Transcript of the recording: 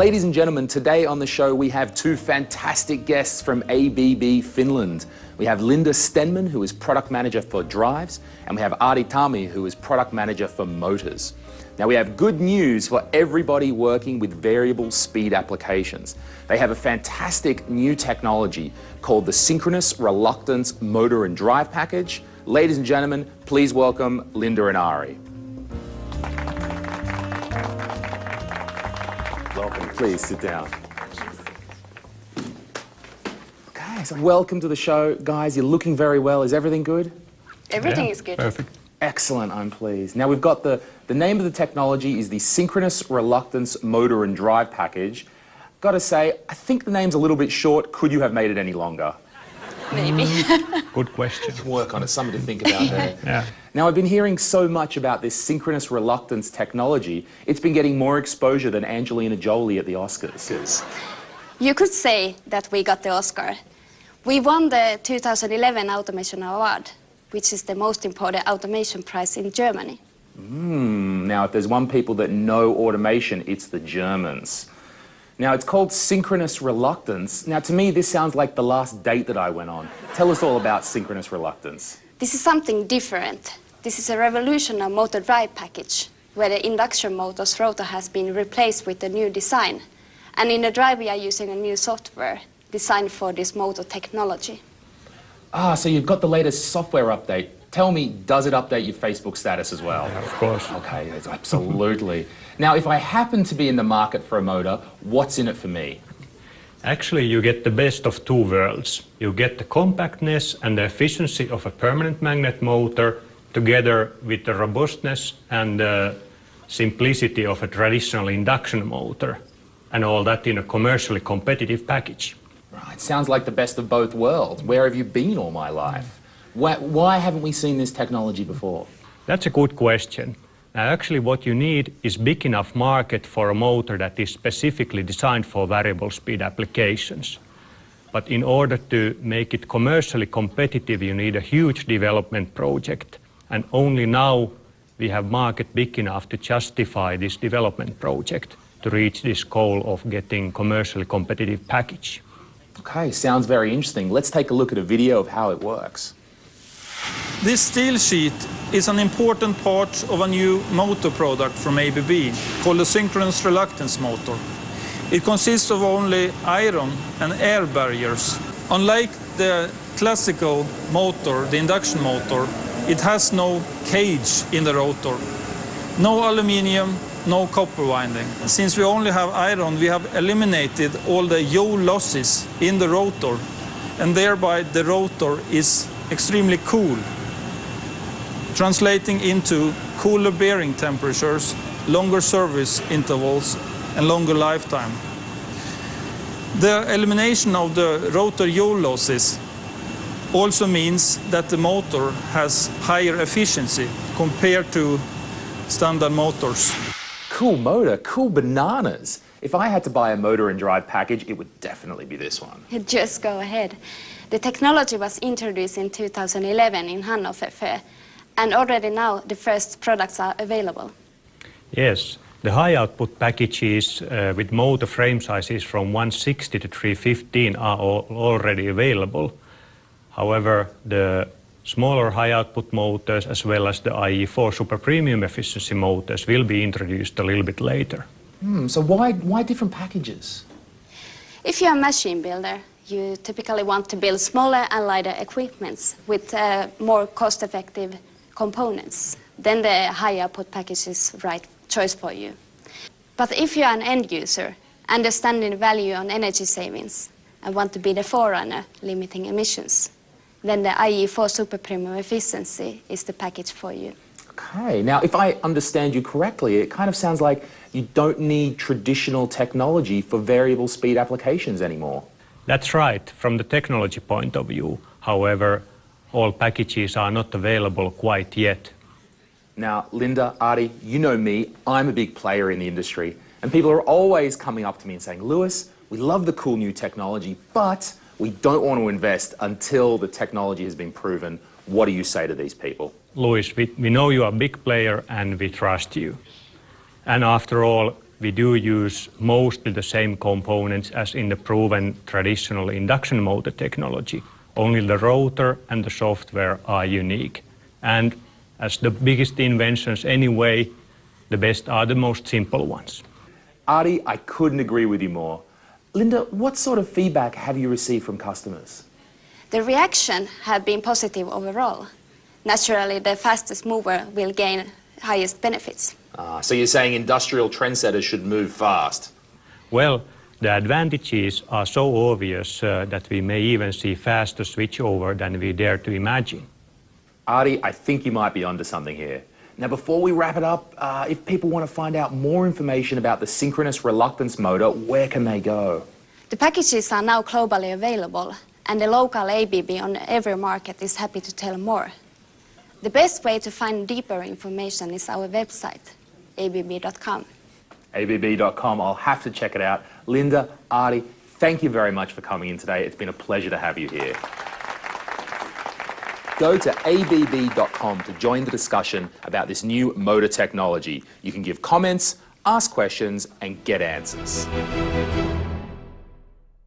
Ladies and gentlemen, today on the show we have two fantastic guests from ABB Finland. We have Linda Stenman, who is product manager for drives, and we have Ari Tami, who is product manager for motors. Now we have good news for everybody working with variable speed applications. They have a fantastic new technology called the Synchronous Reluctance Motor and Drive Package. Ladies and gentlemen, please welcome Linda and Ari. Welcome, please sit down. Okay, so welcome to the show. Guys, you're looking very well. Is everything good? Everything is good. Perfect. Excellent, I'm pleased. Now we've got the name of the technology is the Synchronous Reluctance Motor and Drive Package. Gotta say, I think the name's a little bit short. Could you have made it any longer? Maybe. Good question. Work on it, something to think about there. Yeah. Now I've been hearing so much about this synchronous reluctance technology. It's been getting more exposure than Angelina Jolie at the Oscars. You could say that we got the Oscar. We won the 2011 Automation Award, which is the most important automation prize in Germany. Now if there's one people that know automation, it's the Germans. Now it's called synchronous reluctance. Now to me this sounds like the last date that I went on. Tell us all about synchronous reluctance. This is something different. This is a revolutionary motor drive package, where the induction motor's rotor has been replaced with a new design. And in the drive we are using a new software designed for this motor technology. Ah, so you've got the latest software update. Tell me, does it update your Facebook status as well? Yeah, of course. Okay, yes, absolutely. Now, if I happen to be in the market for a motor, what's in it for me? Actually, you get the best of two worlds. You get the compactness and the efficiency of a permanent magnet motor together with the robustness and the simplicity of a traditional induction motor, and all that in a commercially competitive package. Right, sounds like the best of both worlds. Where have you been all my life? Why haven't we seen this technology before? That's a good question. Now, actually what you need is big enough market for a motor that is specifically designed for variable speed applications. But in order to make it commercially competitive, you need a huge development project. And only now we have market big enough to justify this development project to reach this goal of getting commercially competitive package. Okay, sounds very interesting. Let's take a look at a video of how it works. This steel sheet is an important part of a new motor product from ABB called the Synchronous Reluctance Motor. It consists of only iron and air barriers. Unlike the classical motor, the induction motor, it has no cage in the rotor. No aluminium, no copper winding. Since we only have iron, we have eliminated all the yaw losses in the rotor, and thereby the rotor is extremely cool, translating into cooler bearing temperatures, longer service intervals, and longer lifetime. The elimination of the rotor yaw losses also means that the motor has higher efficiency compared to standard motors. Cool motor, cool bananas. If I had to buy a motor and drive package, it would definitely be this one. Just go ahead. The technology was introduced in 2011 in Hannover Fair, and already now the first products are available. Yes, the high output packages with motor frame sizes from 160 to 315 are already available. However, the smaller high output motors as well as the IE4 super premium efficiency motors will be introduced a little bit later. So why different packages? If you're a machine builder, you typically want to build smaller and lighter equipments with more cost-effective components. Then the high output package is the right choice for you. But if you're an end user, understanding the value on energy savings, and want to be the forerunner limiting emissions, then the IE4 super premium efficiency is the package for you. Okay, now if I understand you correctly, it kind of sounds like you don't need traditional technology for variable speed applications anymore. That's right, from the technology point of view. However, all packages are not available quite yet. Now, Linda, Ari, you know me, I'm a big player in the industry, and people are always coming up to me and saying, Lewis, we love the cool new technology, but we don't want to invest until the technology has been proven. What do you say to these people? Lewis, we know you are a big player and we trust you. And after all, we do use mostly the same components as in the proven traditional induction motor technology. Only the rotor and the software are unique. And as the biggest inventions anyway, the best are the most simple ones. Artie, I couldn't agree with you more. Linda, what sort of feedback have you received from customers? The reaction have been positive overall. Naturally, the fastest mover will gain highest benefits. So you're saying industrial trendsetters should move fast? Well, the advantages are so obvious that we may even see faster switchover than we dare to imagine. Artie, I think you might be onto something here. Now, before we wrap it up, if people want to find out more information about the synchronous reluctance motor, where can they go? The packages are now globally available, and the local ABB on every market is happy to tell more. The best way to find deeper information is our website, abb.com. ABB.com, I'll have to check it out. Linda, Artie, thank you very much for coming in today. It's been a pleasure to have you here. Go to abb.com to join the discussion about this new motor technology. You can give comments, ask questions, and get answers.